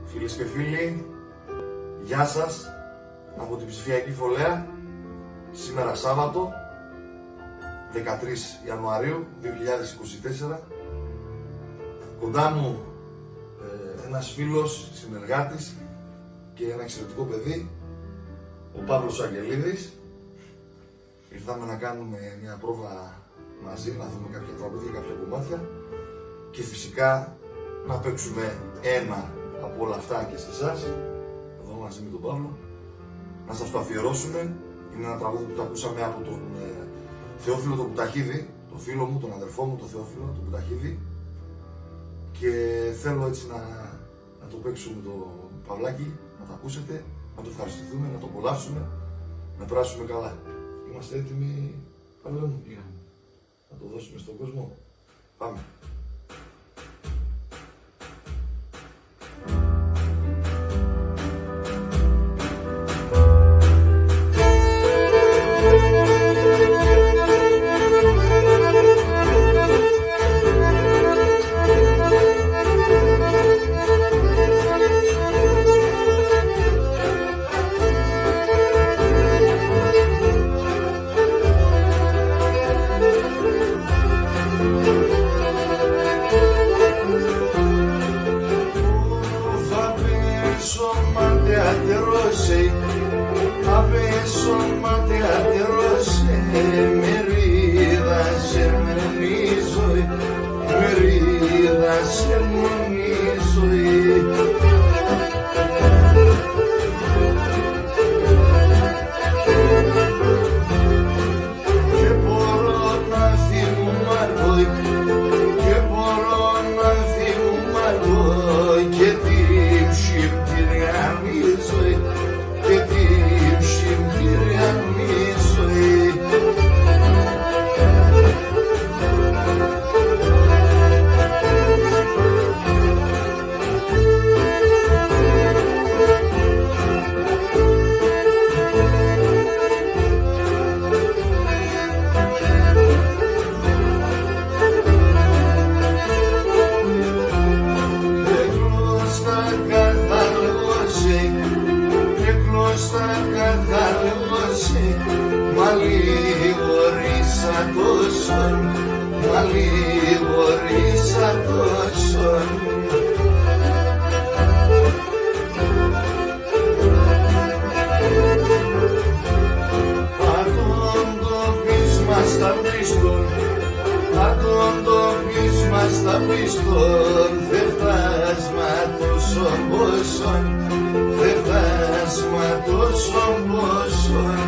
Φίλες και φίλοι, γεια σας από την ψηφιακή φωλέα. Σήμερα Σάββατο 13 Ιανουαρίου 2024. Κοντά μου ένας φίλος, συνεργάτης και ένα εξαιρετικό παιδί, ο Παύλος Αγγελίδης. Ήρθαμε να κάνουμε μια πρόβα μαζί, να δούμε κάποια τραγούδια, κάποια κομμάτια και φυσικά να παίξουμε ένα από όλα αυτά και σε εσάς, εδώ μαζί με τον Παύλο, να σας το αφιερώσουμε. Είναι ένα τραγούδι που το ακούσαμε από τον Θεόφιλο τον Πουταχίδη, τον φίλο μου, τον αδερφό μου, τον Θεόφιλο τον Πουταχίδη, και θέλω έτσι να το παίξουμε το Παυλάκι, να το ακούσετε, να το ευχαριστηθούμε, να το απολαύσουμε, να περάσουμε καλά. Είμαστε έτοιμοι, Παύλο μου, να το δώσουμε στον κόσμο. Πάμε. Στα πίστον, δε φτάσμα τόσον πόσον, δε φτάσμα τόσον πόσον.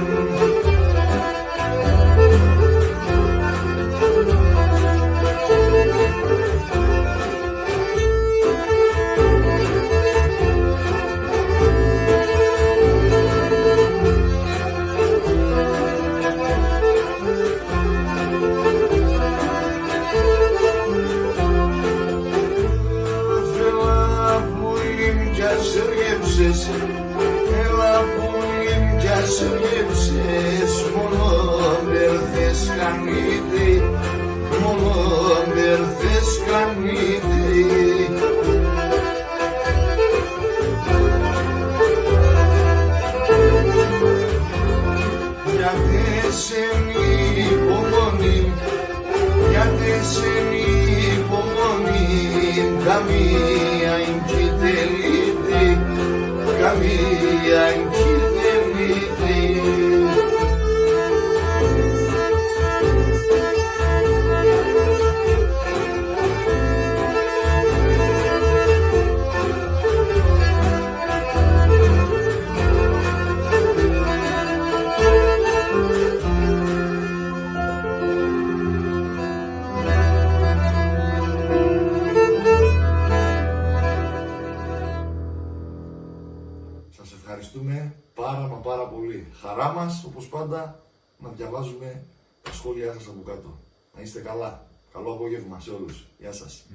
Έλα πουλήν κι ας ρίψες, μόνο μπερθές καμίτη, μόνο μπερθές καμίτη. Γιατί σε μη υπομονή, γιατί σε μη υπομονή, καμία εγκυτελίτη, καμία εγκυτελίτη. Σας ευχαριστούμε πάρα πολύ. Χαρά μας, όπως πάντα, να διαβάζουμε τα σχόλιά σας από κάτω. Να είστε καλά. Καλό απόγευμα σε όλους. Γεια σας.